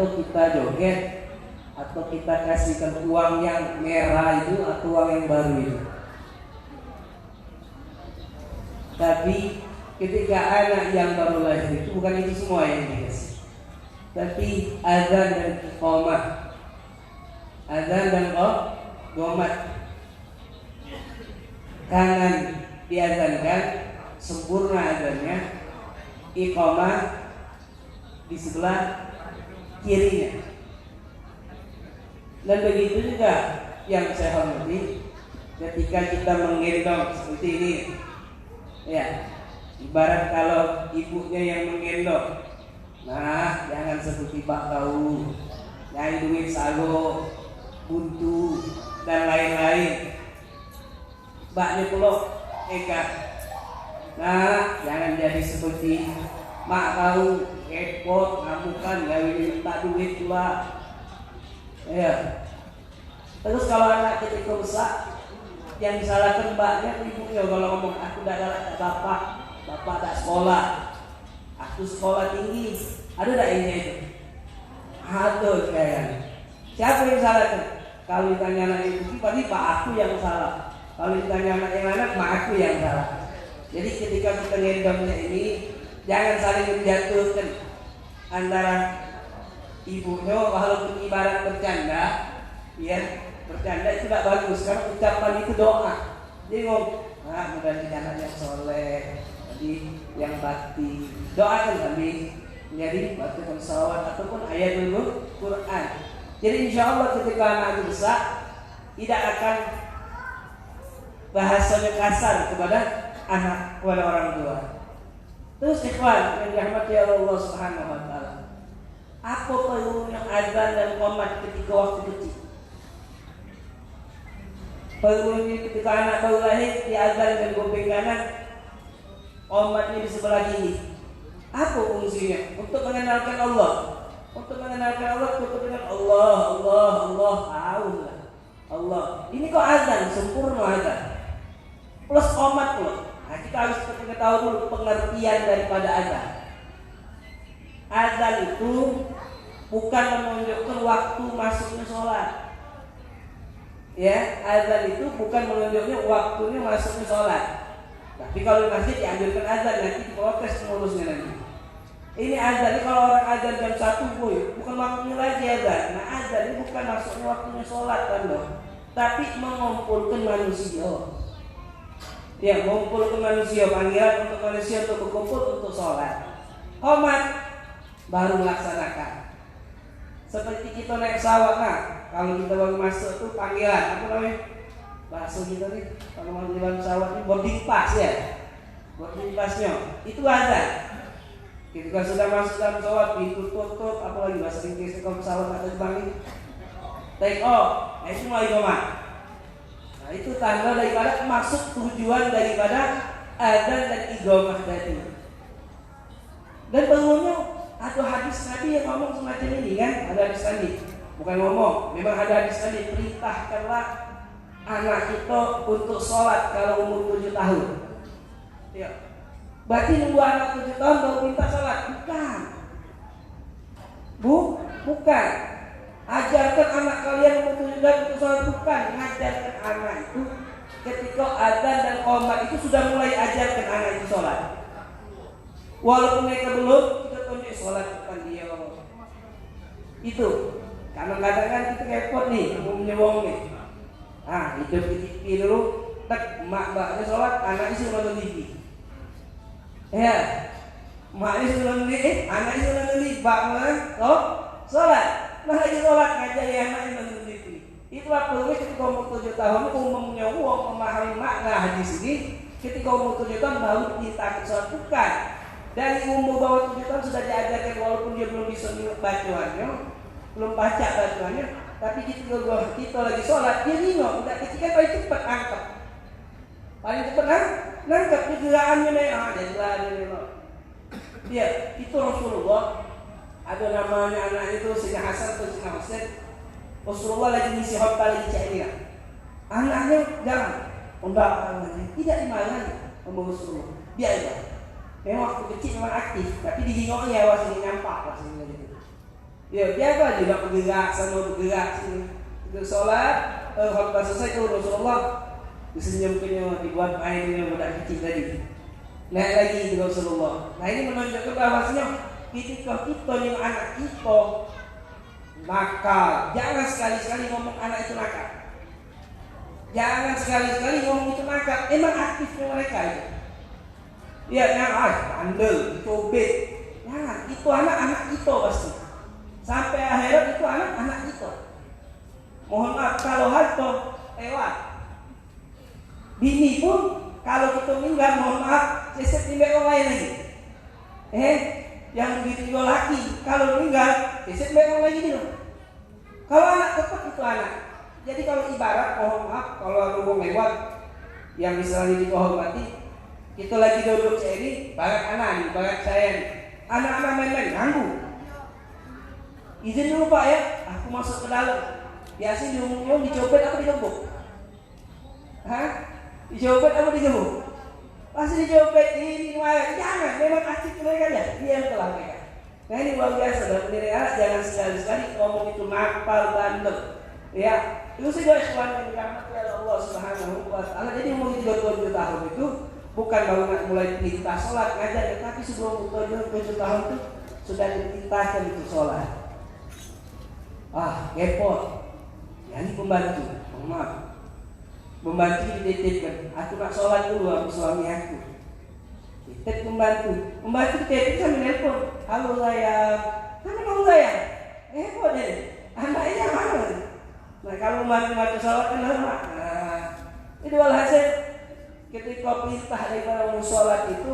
atau kita joget, atau kita kasihkan uang yang merah itu atau uang yang baru itu. Tapi ketika anak yang baru lahir itu bukan itu semua yang dikasih, tapi azan dan iqamah, azan dan qomat. Kanan diazankan, sempurna azannya, iqamah di sebelah kirinya. Dan begitu juga yang saya hormati, ketika kita menggendong seperti ini, ya, ibarat kalau ibunya yang menggendong, nah jangan seperti Pak Kau, nyari duit sago, buntu dan lain-lain. Mbaknya peluk, Eka. Nah, jangan jadi seperti mak kau, kepot, ngamukan, gak minta duit pula. Ya. Terus kalau anak ketika besar, yang disalahkan mbaknya, ibunya kalau ngomong, aku udah galak bapak tak sekolah, aku sekolah tinggi, ada tak ini itu? Aduh kayaknya. Siapa yang salahkan? Kalau ditanya anak itu, pasti pak aku yang salah. Kalau ditanya anak yang anak, mak aku yang salah. Jadi ketika kita ngendongnya ini, jangan saling menjatuhkan antara ibunya, walaupun ibarat bercanda, ya bercanda itu tidak bagus karena ucapan itu doa. Jadi ngomong, mudah-mudahan anak yang soleh, jadi yang bakti, doakan kami menjadi bakti salawat ataupun ayat dulu Quran. Jadi insya Allah ketika anak itu besar, tidak akan bahasanya kasar kepada anak, kepada orang tua. Terus ikhwan yang dirahmati Allah Subhanahu wa taala, apa perlunya azan dan qomat ketika waktu kecil? Perlunya ketika anak baru lahir di azan dan kuping kanan, qomatnya di sebelah kiri. Apa fungsinya? Untuk mengenalkan Allah. Untuk mengenalkan Allah, cukup dengan Allah, Allah. Ini kok azan, sempurna azan. Plus qomat pula. Nah, kita harus mengetahui dulu pengertian daripada azan. Azan itu bukan menunjukkan waktu masuknya sholat. Ya, azan itu bukan menunjukkan waktunya masuknya sholat. Tapi kalau di masjid diambilkan azan, nanti diprotes pengurusnya nanti. Ini azan, ini kalau orang azan jam 1 bukan waktunya lagi azan. Nah, azan ini bukan masuknya waktunya sholat kan loh, tapi mengumpulkan manusia. Ya, mengumpulkan manusia, panggilan untuk manusia untuk berkumpul untuk sholat. Qomat baru melaksanakan. Seperti kita naik pesawat, nah kalau kita baru masuk tuh panggilan, apa namanya? Bahasa kita nih, kalau mau jalan pesawat ini boarding pass ya. Boarding passnya, itu azan. Ketika sudah masuk dalam pesawat, pintu tutup, apalagi bahasa Inggrisnya kalau pesawat atau terbang ini take off, nah itu mulai qomat. Nah itu tanda daripada masuk tujuan daripada azan dan iqamah tadi. Dan perlunya ada hadis Nabi yang ngomong semacam ini kan, ada hadis Nabi, bukan ngomong, memang ada hadis Nabi, perintahkanlah anak kita untuk sholat kalau umur 7 tahun. Ya. Berarti nunggu anak 7 tahun baru minta sholat? Bukan. Ajarkan anak kalian umur 7 tahun untuk sholat, bukan. Ajarkan anak itu ketika azan dan qomat itu sudah mulai ajarkan anak itu sholat. Walaupun mereka belum, kita tunjuk sholat bukan dia. Itu. Kadang-kadang kan kita repot nih, umumnya wong nih. Hidup di TV dulu, mak-maknya sholat, anaknya suruh nonton TV. Ya, maknya suruh nonton TV, anaknya suruh nonton TV, baknya sholat. Nah lagi sholat ngajari anaknya nonton TV. Itulah perlunya ketika umur 7 tahun, umumnya wong memahami makna hadis ini. Ketika umur 7 tahun baru ditakut sholat, bukan. Dari umur bawah 7 tahun sudah diajarkan walaupun dia belum bisa bacaannya, belum baca bacaannya, tapi kita lagi sholat, dia nengok, udah ketika paling cepat angkat, paling cepat nangkap gerakannya nih, jadi lari nengok. Dia itu Rasulullah, ada namanya anak itu Sayyidina Hasan atau Sayyidina Husain. Rasulullah lagi ngisi khutbah lagi cairan, anaknya jangan, tidak dimarahi sama Rasulullah, biar. Memang waktu kecil memang aktif, tapi di gingoknya wasingnya nyampak wasingnya gitu. Ya biasa juga bergerak sama bergerak sini. Itu sholat, khutbah selesai tuh Rasulullah disenyumkannya, dibuat mainnya budak kecil tadi. Naik lagi di Rasulullah. Nah ini menunjukkan bahwasanya ketika kita yang anak kita nakal, jangan sekali-sekali ngomong anak itu nakal. Jangan sekali-sekali ngomong itu nakal. Emang aktifnya mereka itu. Ya jangan bandel, cobek. Jangan, itu anak-anak kita pasti. Sampai akhirat itu anak-anak kita. Mohon maaf kalau harta lewat. Bini pun kalau kita meninggal, mohon maaf, sesat di orang lain lagi. Yang ditinggal laki, kalau meninggal, sesat di orang lain gitu. Kalau anak tetap itu anak. Jadi kalau ibarat, mohon maaf, kalau ada orang lewat yang misalnya dihormati, kita lagi duduk sini, barat anak nih, barat saya nih. Anak-anak main-main, ganggu. Izin dulu Pak ya, aku masuk ke dalam. Biasanya diumum dicopet apa digembok? Dicopet apa digembok? Pasti dicopet ini marah. Jangan, memang aktif mereka ya. Diam telah mereka. Nah ini luar biasa dalam mendidik anak. Jangan sekali-sekali ngomong itu nakal, bandel. Ya, itu sudah ikhwan yang dirahmati oleh Allah Subhanahu wa Ta'ala. Jadi umur 37 tahun itu bukan baru mulai perintah sholat ngajar, tapi sebelum 37 tahun itu sudah diperintahkan itu sholat. Repot. Ya ini pembantu, maaf. Pembantu dititipkan. Aku nak sholat dulu sama suami aku. Titip pembantu. Pembantu dititip sambil nelpon. Halo sayang. Mana kamu sayang? Repot deh. Anaknya mana? Nah kalau pembantu sholat kan lama. Itu walhasil ketika perintah daripada orang sholat itu,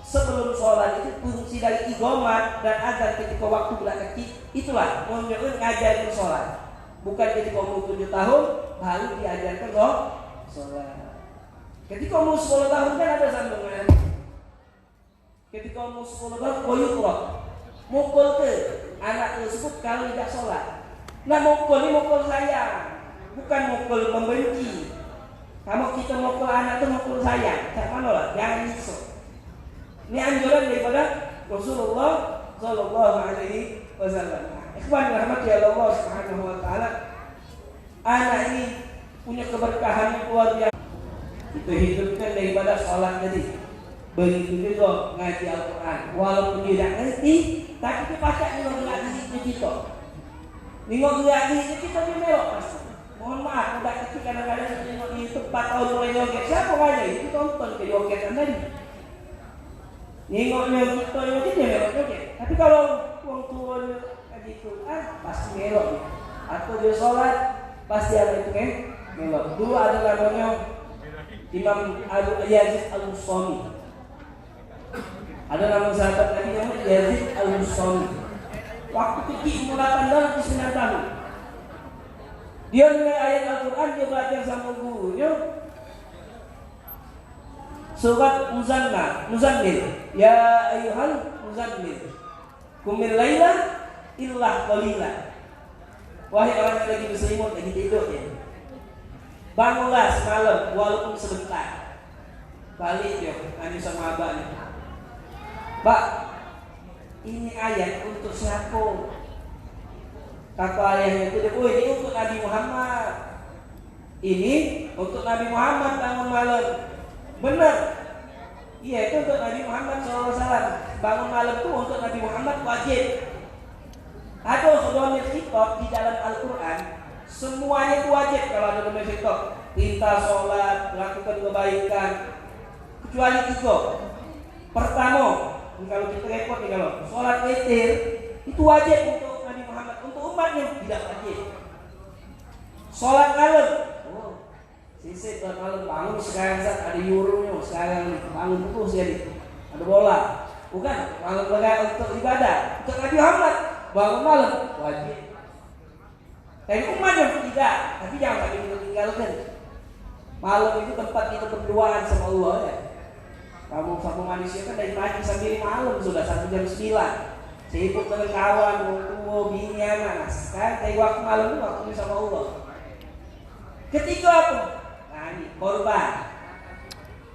sebelum sholat itu fungsi dari iqamah dan azan ketika waktu bulan kecil itulah menunjukkan ngajarin sholat. Bukan ketika umur 7 tahun baru diajarkan sholat. Ketika umur 10 tahun kan ada sambungan. Ketika umur 10 tahun koyukroh mukul ke anak tersebut kalau tidak sholat. Nah mukul ini mukul sayang, bukan mukul membenci. Kamu kita mukul anak itu mukul sayang, tak mana lah, jangan nyiksa. Ini anjuran daripada Rasulullah Sallallahu Alaihi Wasallam. Ikhwan rahmati Allah Subhanahu Wa Taala. Anak ini punya keberkahan luar biasa. Itu hidupkan daripada sholat tadi. Begitu juga ngaji Al-Quran. Walaupun dia tidak ngerti, tapi kita pakai nengok kita. Nengok kita melok pasti. Mohon maaf, udah kecil kadang-kadang di tempat tahun mulai joget. Siapa kaya itu tonton ke jogetan tadi. Nengoknya kita joget. Tapi kalau uang tua ngaji Quran pasti melok. Atau dia sholat pasti ada itu kan melok. Dulu ada namanya Imam Abu Yazid Al-Bustami. Ada nama sahabat Nabi namanya Yazid Al-Bustami. Waktu kecil umur 8 tahun ke 9 tahun. Dia dengar ayat Al-Quran, dia belajar sama gurunya. Surat Muzammil. Ya ayuhal Muzammil. Qumil laila illa qalila. Wahai orang yang lagi berselimut, lagi tidur ya. Bangunlah semalam walaupun sebentar. Balik ya, ani sama abah. Pak, ini ayat untuk siapa? Kata ayahnya itu, ini untuk Nabi Muhammad. Ini untuk Nabi Muhammad bangun malam. Benar. Iya, itu untuk Nabi Muhammad SAW. Bangun malam itu untuk Nabi Muhammad wajib. Ada sebuah kitab di dalam Al-Quran, semuanya itu wajib kalau ada dalam kitab. Perintah sholat, lakukan kebaikan, kecuali 3. Pertama, kalau kita repot nih kalau sholat witir itu wajib untuk Nabi Muhammad, untuk umatnya tidak wajib. Sholat malam, sisi sholat malam bangun sekarang ada euronya, sekarang bangun terus jadi ada bola, bukan malam berat untuk ibadah. Untuk Nabi Muhammad bangun malam wajib. Tapi umatnya tidak, tapi jangan sampai kita tinggalkan. Malam itu tempat kita berduaan sama Allah ya. Kamu sama manusia kan dari pagi sampai malam sudah sampai jam 9. Sibuk dengan kawan, tua, bini, anak. Kan dari waktu malam itu waktunya sama Allah. Ketiga apa? Nah ini korban.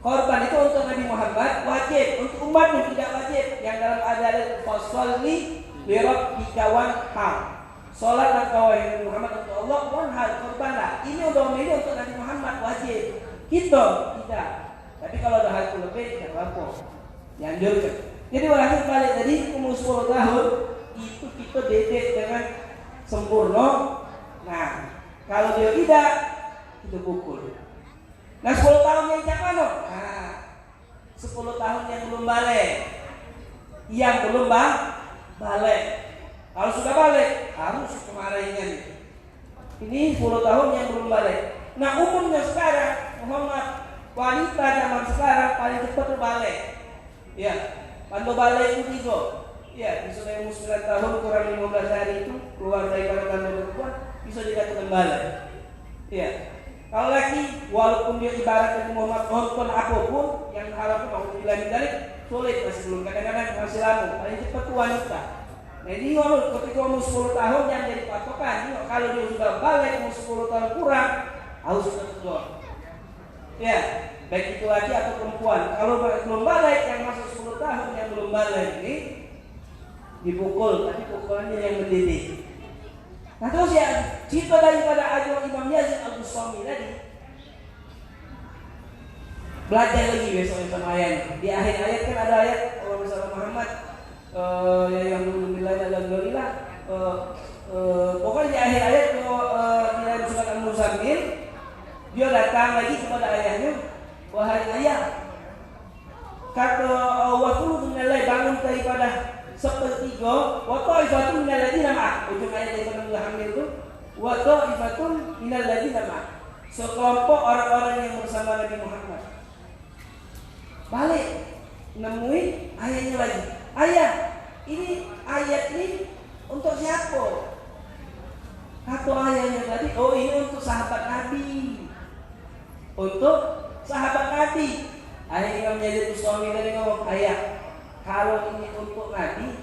Korban itu untuk Nabi Muhammad wajib, untuk umat yang tidak wajib. Yang dalam ajaran fasolli lirabbika wanhar. Salatlah kau wahai Muhammad untuk Allah, wanhar, korbanlah. Ini ini untuk Nabi Muhammad wajib. Kita tidak. Tapi kalau ada hal lebih tidak apa-apa. Dianjurkan. Jadi walhasil balik tadi umur 10 tahun itu kita didik dengan sempurna. Nah, kalau dia tidak, kita pukul. Nah, 10 tahun yang cak mana? Nah, 10 tahun yang belum balik. Yang belum balik. Kalau sudah balik, harus kemarinnya. Ini 10 tahun yang belum balik. Nah, umumnya sekarang Muhammad wanita zaman sekarang paling cepat balik. Ya, pandu balik itu 3. Ya, bisa umur 9 tahun kurang 15 hari itu keluar daripada kandungan perempuan bisa dikatakan balik. Ya. Kalau lagi walaupun dia ibarat dari Muhammad nonton apapun yang harap mau bilang dari sulit masih belum, kadang-kadang masih lama. Paling cepat itu wanita. Nah, ini ketika umur 10 tahun yang jadi patokan. Kalau dia sudah balik umur 10 tahun kurang harus sudah keluar. Ya, baik itu laki atau perempuan. Kalau belum balik yang masuk 10 tahun yang belum balik ini dipukul, tapi pukulannya yang mendidik. Nah terus ya, cerita daripada ajaran Imam Yazid Al-Bustami tadi. Belajar lagi besok sama ayat. Di akhir ayat kan ada ayat Allah Rasulullah Muhammad yang bilang dalam gorilah. Pokoknya di akhir ayat di dalam surat Al-Muzammil dia datang lagi kepada ayahnya, wahai ayah, kata waktu menilai bangun daripada sepertiga, wa ta'ifatun minal ladzina ma'ak. Ujung ayat daripada Muhammad itu, wa ta'ifatun minal ladzina ma'ak. Sekelompok orang-orang yang bersama Nabi Muhammad. Balik nemuin ayatnya lagi. Ayah, ini ayat ini untuk siapa? Kata ayahnya tadi, oh ini untuk sahabat Nabi. Untuk sahabat Nabi. Akhirnya menjadi suami dari ngomong, ayah, kalau ini untuk Nabi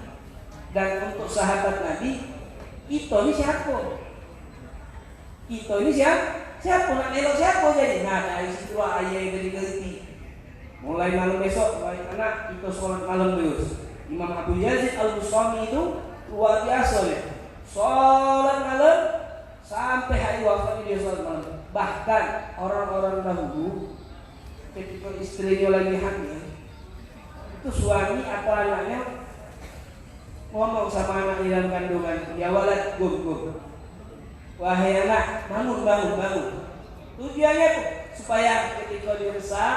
dan untuk sahabat Nabi, itu ini siapa? Itu ini siapa? Nak nelok siapa jadi? Nah, dari situ ayah yang jadi ngerti. Mulai malam besok, mulai anak itu sholat malam terus. Imam Abu Yazid Al-Bustami itu luar biasa ya. Sholat malam sampai hari wafatnya dia sholat malam. Bahkan orang-orang dahulu ketika istrinya lagi hamil, itu suami atau anaknya ngomong sama anak di dalam kandungan, ya walad gum. Wahai anak, bangun. Tujuannya tuh supaya ketika dia besar,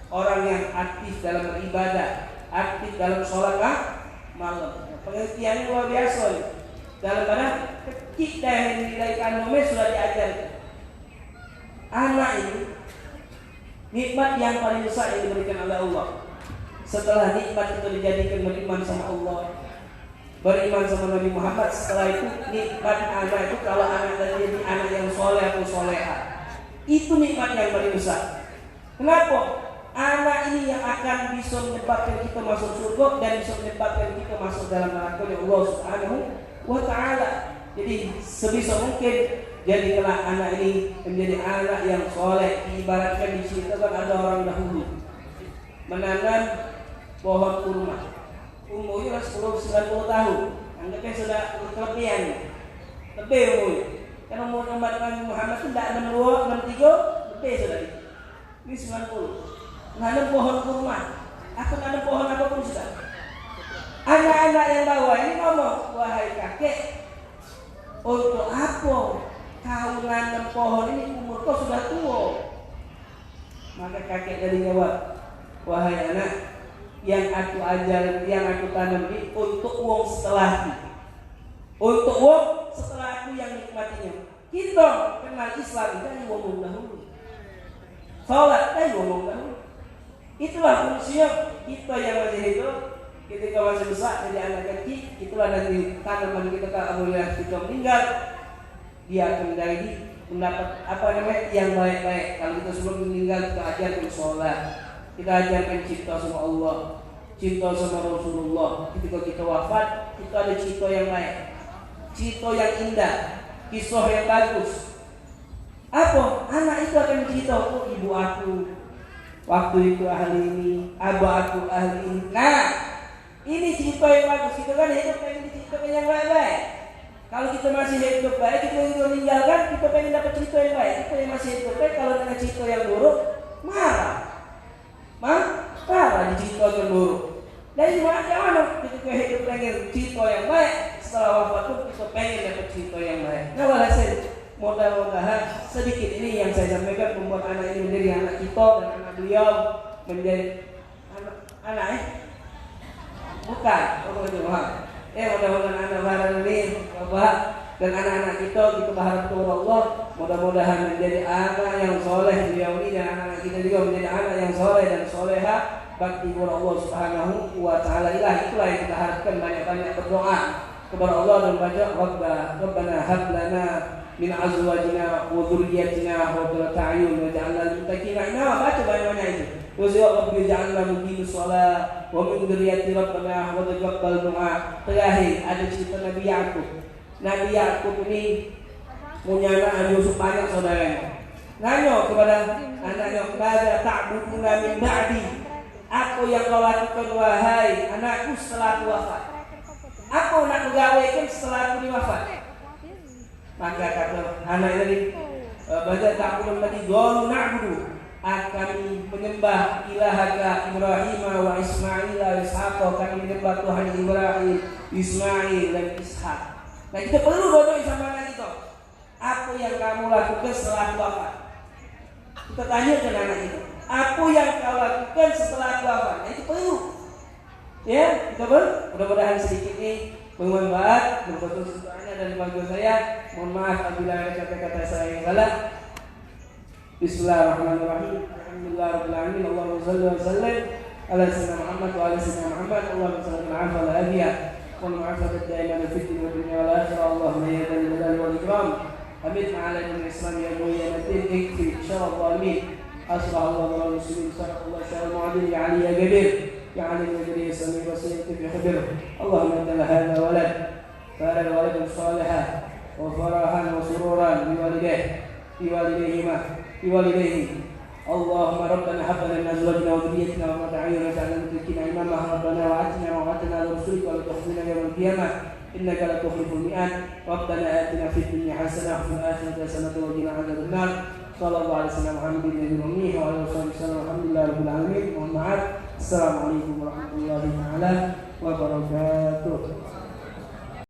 orang yang aktif dalam beribadah, aktif dalam sholat malam. Pengertiannya luar biasa. Dalam mana kecil dan nilai kandungnya sudah diajarkan. Anak ini nikmat yang paling besar yang diberikan oleh Allah. Setelah nikmat itu dijadikan beriman sama Allah, beriman sama Nabi Muhammad, setelah itu nikmat anak itu kalau anak tadi jadi anak yang soleh atau soleha, itu nikmat yang paling besar. Kenapa? Anak ini yang akan bisa menyebabkan kita masuk surga dan bisa menyebabkan kita masuk dalam neraka Allah Subhanahu wa Ta'ala. Jadi sebisa mungkin jadikanlah anak ini menjadi anak yang soleh. Diibaratkan di sini kan ada orang dahulu menanam pohon kurma, umurnya 10-90 tahun, anggapnya sudah kelebihan, lebih umurnya. Karena umur Nabi Muhammad itu tidak 62, 63, lebih sudah. Ini 90. Nanam pohon kurma, aku nanam pohon apapun sudah. Anak-anak yang bawah ini ngomong, wahai kakek, untuk apa kau nanam pohon ini, umur kau sudah tua? Maka kakek dari jawab, wahai anak, yang aku ajar, yang aku tanam ini untuk wong setelahku, untuk wong setelah aku yang nikmatinya. Kita kenal Islam dari wong dahulu, sholat dari wong dahulu. Itulah fungsinya kita yang masih hidup. Ketika masih besar jadi anak kecil, itulah nanti tanaman kita kalau kita meninggal, dia akan mendapat yang baik-baik. Kalau kita sebelum meninggal kita ajarkan sholat, kita ajarkan cinta sama Allah, cinta sama Rasulullah. Ketika kita wafat, kita ada cinta yang baik, cinta yang indah, kisah yang bagus. Apa? Anak itu akan cerita, oh ibu aku waktu itu ahli ini, abah aku ahli ini. Nah, ini cerita yang bagus. Kita kan hidup kayak kita pengen yang baik-baik. Kalau kita masih hidup baik, kita ingin meninggalkan, kita pengen dapat cerita yang baik. Kita yang masih hidup baik, kalau dengan cerita yang buruk, marah. Marah di cerita yang buruk. Dan gimana ketika hidup pengen cerita yang baik, setelah wafat pun kita pengen dapat cerita yang baik. Nah, walhasil mudah-mudahan sedikit ini yang saya sampaikan membuat anak ini menjadi anak kita dan anak beliau menjadi anak bukan mudah-mudahan anak barang ini Bapak dan anak-anak kita berharap kepada Allah mudah-mudahan menjadi anak yang soleh beliau ini dan anak-anak kita juga menjadi anak yang soleh dan soleha bakti kepada Allah Subhanahu wa taala. Itulah yang kita harapkan, banyak-banyak berdoa kepada Allah dan baca Rabbana hab lana min azwajina wa dhurriyyatina qurrata a'yun waj'alna lil muttaqina imama. Baca banyak-banyak itu. Wa rabbi ja'alna muqimis shalah wa min dhurriyyati rabbana wa taqabbal du'a. Terakhir ada cerita Nabi Yakub. Nabi Yakub ini punya anak Yusuf banyak saudaranya. Nanya kepada anaknya, "Mada ta'buduna min ba'di?" Apa yang kau lakukan wahai anakku setelah aku wafat? Apa nak menggawekan setelah aku wafat? Maka kata anak tadi, "Bada ta'budun tadi qalu na'budu." Kami menyembah ilahaka Ibrahim wa Ismail wa Ishaq. Kami menyembah Tuhan Ibrahim, Ismail dan Ishak. Nah, kita perlu doa sama anak kita. Apa yang kamu lakukan setelah wafat? Kita tanya ke anak itu. Apa yang kau lakukan setelah wafat? Nah, itu perlu. Ya, kita mudah-mudahan sedikit ini bermanfaat, berbetul semuanya dan bagi saya. Mohon maaf apabila ada kata-kata saya yang salah. Bismillahirrahmanirrahim. Alhamdulillahirabbil alamin. Allahumma shalli wa sallim ala sayyidina Muhammad wa ala sayyidina Muhammad. Allahumma salli ala Muhammad wa ala alihi. والمعافاة الدائمة في الدين والدنيا والآخرة. اللهم يا ذا الجلال والإكرام أمتنا على دين الإسلام يا قوي يا متين اكفي شر الظالمين. أصلح الله والمسلمين صدق الله شر المعادين يا علي يا كبير يا علي يا كبير يا سميع بصير كيف يخبره. اللهم انت هذا ولد فهذا ولد صالحا وفرحا وسرورا بوالديه. اللهم ربنا هب لنا من ازواجنا وذريتنا قرة اعين واجعلنا للمتقين اماما. ربنا وعدتنا على رسلك ولا تخزنا يوم القيامه انك لا تخلف الميعاد. ربنا اتنا في الدنيا حسنه وفي الاخره حسنه وقنا عذاب النار. صلى الله عليه وسلم محمد النبي الامي وعلى اله وصحبه وسلم. الحمد لله رب العالمين. السلام عليكم ورحمه الله تعالى وبركاته.